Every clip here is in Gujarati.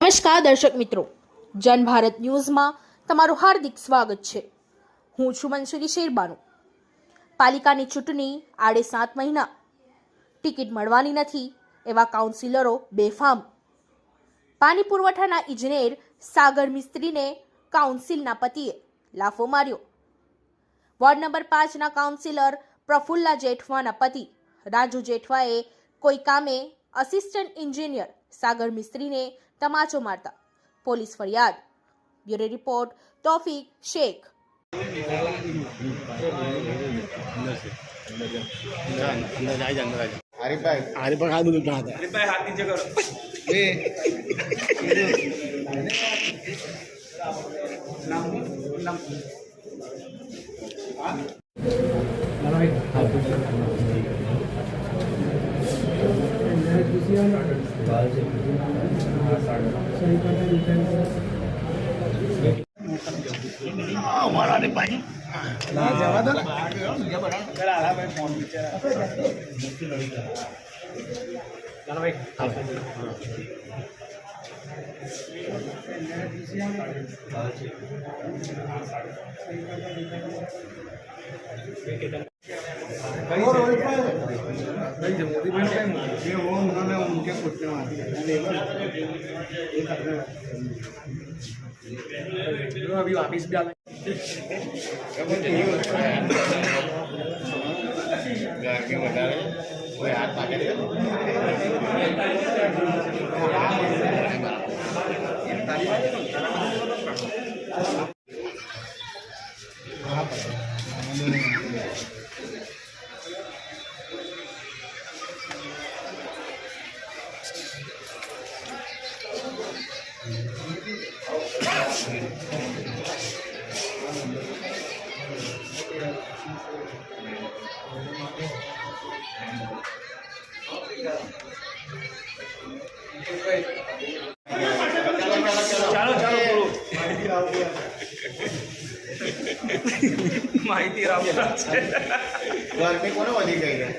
નમસ્કાર દર્શક મિત્રો, જન ભારત ન્યૂઝમાં તમારું હાર્દિક સ્વાગત છે। હું છું મનસુરી શેરબાનુ। પાલિકાની ચૂંટણી આડે 7 મહિના, ટિકિટ મળવાની નથી એવા કાઉન્સિલરો બેફામ। પાણી પુરવઠાના ઇજનેર સાગર મિસ્ત્રીને કાઉન્સિલના પતિએ લાફો માર્યો। વોર્ડ નંબર 5ના કાઉન્સિલર પ્રફુલ્લા જેઠવાના પતિ રાજુ જેઠવાએ કોઈ કામે અસિસ્ટન્ટ એન્જિનિયર સાગર મિસ્ત્રીને તમાચો મારતા પોલીસ ફરિયાદ। Bureau report Taufik Shaikh. अभी वापिस भी आना माहिती गर्मी कोण वधी गई है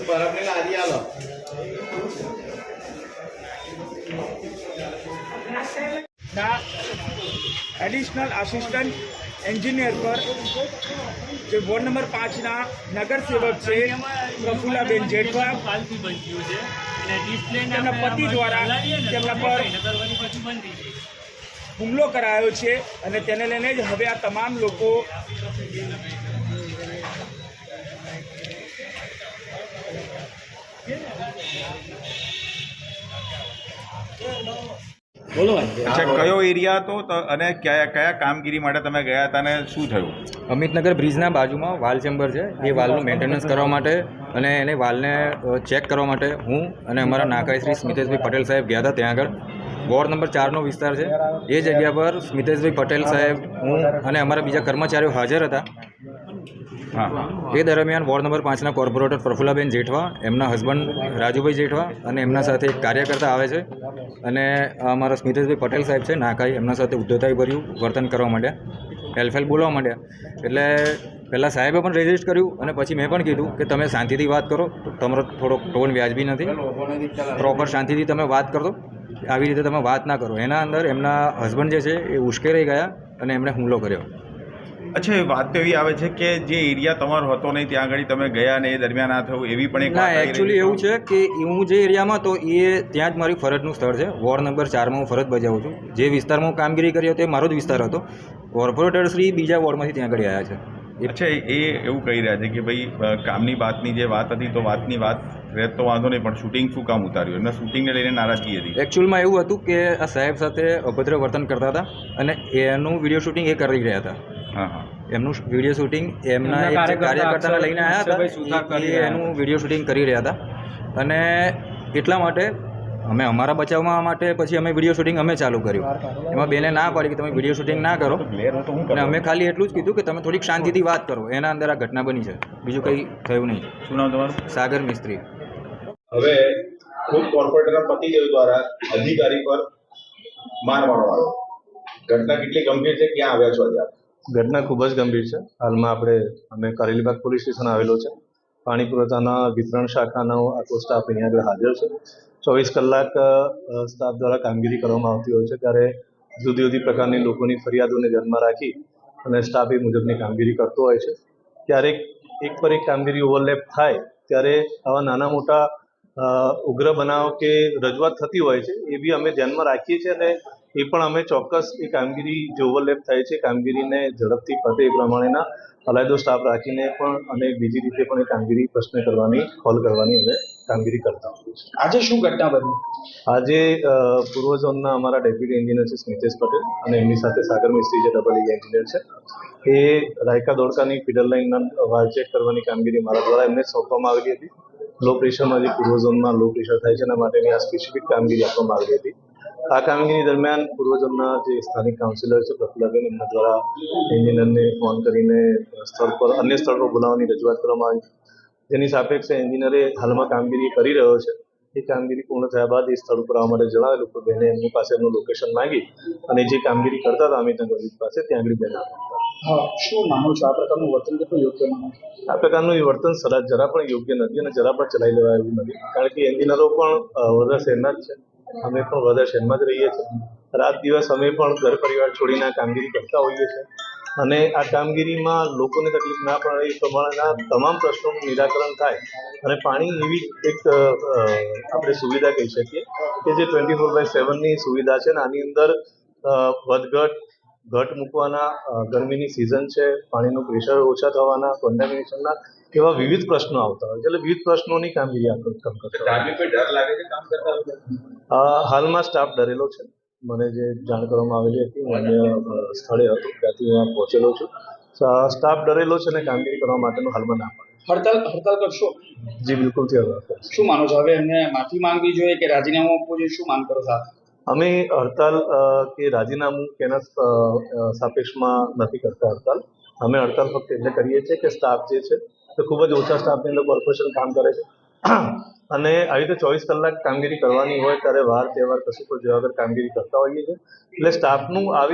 बर्फ ने लादी आलो एडिशनल असिस्टंट एंजीनियर पर जो वोर्ड नंबर 5 नगर सेवक है प्रफुल्लाबेन जेठवा पति द्वारा पर હુમલો કરાયો છે અને તેને લઈને જ હવે આ તમામ લોકો બોલો। અચ્છા, કયો એરિયા હતો અને કયા કામગીરી માટે તમે ગયા હતા અને શું થયું? અમિતનગર બ્રિજના બાજુમાં વાલ ચેમ્બર છે, એ વાલનું મેન્ટેનન્સ કરવા માટે અને એને વાલને ચેક કરવા માટે હું અને અમારા નાકાઈ શ્રી સ્મિતેશભાઈ પટેલ સાહેબ ગયા હતા। ત્યાં આગળ વોર્ડ નંબર 4નો વિસ્તાર છે, એ જગ્યા પર સ્મિતેશભાઈ પટેલ સાહેબ, હું અને અમારા બીજા કર્મચારીઓ હાજર હતા। એ દરમિયાન વોર્ડ નંબર 5ના કોર્પોરેટર પ્રફુલ્લાબેન જેઠવા, એમના હસબન્ડ રાજુભાઈ જેઠવા અને એમના સાથે એક કાર્યકર્તા આવે છે અને અમારા સ્મિતેશભાઈ પટેલ સાહેબ છે નાકાઈ, એમના સાથે ઉદ્ધતાઈભર્યું વર્તન કરવા માંડ્યા, હેલ્ફેલ બોલવા માંડ્યા। એટલે પહેલાં સાહેબે પણ રેજિસ્ટ કર્યું અને પછી મેં પણ કીધું કે તમે શાંતિથી વાત કરો, તમારો થોડોક ટોન વ્યાજબી નથી, પ્રોપર શાંતિથી તમે વાત કરો, આવી રીતે તમે વાત ના કરો। એના અંદર એમના હસબન્ડ જે છે એ ઉશ્કેરાઈ ગયા અને એમણે હુમલો કર્યો। અચ્છા, એ વાત તો એવી આવે છે કે જે એરિયા તમારો હતો નહીં ત્યાં આગળ તમે ગયા ને એ દરમિયાન આ થયું, એવી પણ એક ના, એકચ્યુઅલી એવું છે કે હું જે એરિયામાં હતો એ ત્યાં જ મારી ફરજનું સ્થળ છે। વોર્ડ નંબર 4માં હું ફરજ બજાવું છું। જે વિસ્તારમાં હું કામગીરી કરી હતી એ મારો જ વિસ્તાર હતો। કોર્પોરેટર શ્રી બીજા વોર્ડમાંથી ત્યાં આગળ આવ્યા છે। અચ્છા, એ એવું કહી રહ્યા છે કે ભાઈ કામની વાતની જે વાત હતી તો વાતની વાત રહે તો વાંધો નહીં, પણ શૂટિંગ શું કામ ઉતાર્યું? એમના શૂટિંગને લઈને નારાજગી હતી। એકચ્યુઅલમાં એવું હતું કે આ સાહેબ સાથે અભદ્ર વર્તન કરતા હતા અને એનું વિડીયો શૂટિંગ એ કરી રહ્યા હતા। હા, એમનું વિડીયો શૂટિંગ એમના એક કાર્યકર્તાને લઈને આવ્યા હતા, એનું વિડીયો શૂટિંગ કરી રહ્યા હતા અને એટલા માટે અમે અમારા બચાવવા માટે પછી અમે વિડીયો શૂટિંગ અમે ચાલુ કર્યું। એમાં બેને ના પાડી કે તમે વિડીયો શૂટિંગ ના કરો અને અમે ખાલી એટલું જ કીધું કે તમે થોડીક શાંતિથી વાત કરો। એના અંદર આ ઘટના બની છે, બીજું કંઈ થયું નહીં। શું નામ તમારું? સાગર મિસ્ત્રી। હવે ખુદ કોર્પોરેટરના પતિદેવ દ્વારા અધિકારી પર માર મારવામાં આવ્યો, ઘટના કેટલી ગંભીર છે, ક્યાં આવ્યા છો આજે આપ? ઘટના ખૂબ જ ગંભીર છે। હાલમાં અમે કરેલીબાગ પોલીસ સ્ટેશન આવેલો છે। પાણી પુરવઠાના વિતરણ શાખાનો આખો સ્ટાફ અહીંયા આગળ હાજર છે 24 કલાક સ્ટાફ દ્વારા કામગીરી કરવામાં આવતી હોય છે, ત્યારે જુદી જુદી પ્રકારની લોકોની ફરિયાદોને ધ્યાનમાં રાખી અને સ્ટાફ એ મુજબની કામગીરી કરતો હોય છે. ક્યારેક એક પર એક કામગીરી ઓવરલેપ થાય ત્યારે આવા નાના મોટા ઉગ્ર બનાવ કે રજૂઆત થતી હોય છે, એ બી અમે ધ્યાનમાં રાખીએ છીએ અને એ પણ અમે ચોક્કસ એ કામગીરી જે ઓવરલેપ થાય છે કામગીરીને ઝડપથી પતે એ પ્રમાણેના અલાયદો સ્ટાફ રાખીને પણ અને બીજી રીતે પણ એ કામગીરી પ્રશ્ન કરવાની કોલ કરવાની અમે કામગીરી કરતા હોઈએ છીએ. આજે શું ઘટના બની? આજે પૂર્વ ઝોનના અમારા ડેપ્યુટી એન્જિનિયર છે સ્મિતેશ પટેલ અને એમની સાથે સાગર મિસ્ત્રી જે ડબલ એન્જિનિયર છે, એ રાયકા દોડકાની ફીડર લાઇનના વાલ ચેક કરવાની કામગીરી મારા દ્વારા એમને સોંપવામાં આવેલી હતી. લો પ્રેશરમાં જે પૂર્વ ઝોનમાં લો પ્રેશર થાય છે એના માટેની આ સ્પેસિફિક કામગીરી આપવામાં આવેલી હતી. આ કામગીરી દરમિયાન પૂર્વ ઝોનના જે સ્થાનિક કાઉન્સિલર છે પ્રફુલ્લાબેન, એમના દ્વારા એન્જિનિયરને ફોન કરીને અન્ય સ્થળ પર બોલાવવાની રજૂઆત કરવામાં આવી. જેની સાપેક્ષે એન્જિનિયરે હાલમાં કામગીરી કરી રહ્યો છે. એ કામગીરી પૂર્ણ થયા બાદ એ સ્થળ ઉપર આવવા માટે જણાવેલું તો બેને એમની પાસે એમનું લોકેશન માંગી અને જે કામગીરી કરતા હતા અમિત ગઢવી પાસે ત્યાં આગળ બેન હા, શું માનો છો આ પ્રકારનું વર્તન કેટલું યોગ્ય માનો છો? આ પ્રકારનું એ વર્તન જરા પણ યોગ્ય નથી અને જરા પણ ચલાવી લેવા એવું નથી, કારણ કે એન્જિનિયરો પણ વડોદરા શહેરના જ છે. અમે પણ વડોદરા શહેરમાં જ રહીએ છીએ. રાત દિવસ અમે પણ ઘર પરિવાર છોડીને આ કામગીરી કરતા હોઈએ છીએ અને આ કામગીરીમાં લોકોને તકલીફ ના પડે એ પ્રમાણેના તમામ પ્રશ્નોનું નિરાકરણ થાય અને પાણી એવી એક આપણે સુવિધા કહી શકીએ કે જે 24/7ની સુવિધા છે. અને આની અંદર ઘટ મૂકવાના, ગરમીની સિઝન છે, પાણીનું પ્રેશર ઓછા થવાના, કોન્ટામિનેશનના એવા વિવિધ પ્રશ્નો આવતા હોય છે. એટલે વિવિધ પ્રશ્નોની કામગીરી આપણે કામ કરતા ધાર્મિક કોઈ ડર લાગે છે કામ કરતા વખતે? હાલમાં સ્ટાફ ડરેલો છે. મને જે જાણ કરવામાં આવેલી હતી હું અન્ય સ્થળે હતો ત્યાંથી હું પહોંચેલો છું. સ્ટાફ ડરેલો છે અને કામગીરી કરવા માટેનું હાલમાં ના પડે. હડતાલ કરશો? જી બિલકુલ શું માનો છો? હવે એમને માફી માંગવી જોઈએ કે રાજીનામું આપવું જોઈએ? શું માંગ કરો છો? અમે હડતાલ કે રાજીનામું કે એના સાપેક્ષમાં નથી કરતા. અમે હડતાલ ફક્ત એટલે કરીએ છીએ કે સ્ટાફ જે છે તે ખૂબ જ ઓછા સ્ટાફની અંદર કોર્પોરેશન કામ કરે છે અને આવી રીતે 24 કલાક કામગીરી કરવાની હોય ત્યારે વાર તહેવાર કશું પણ જેવા વગર કામગીરી કરતા હોઈએ છીએ. એટલે સ્ટાફનું આવી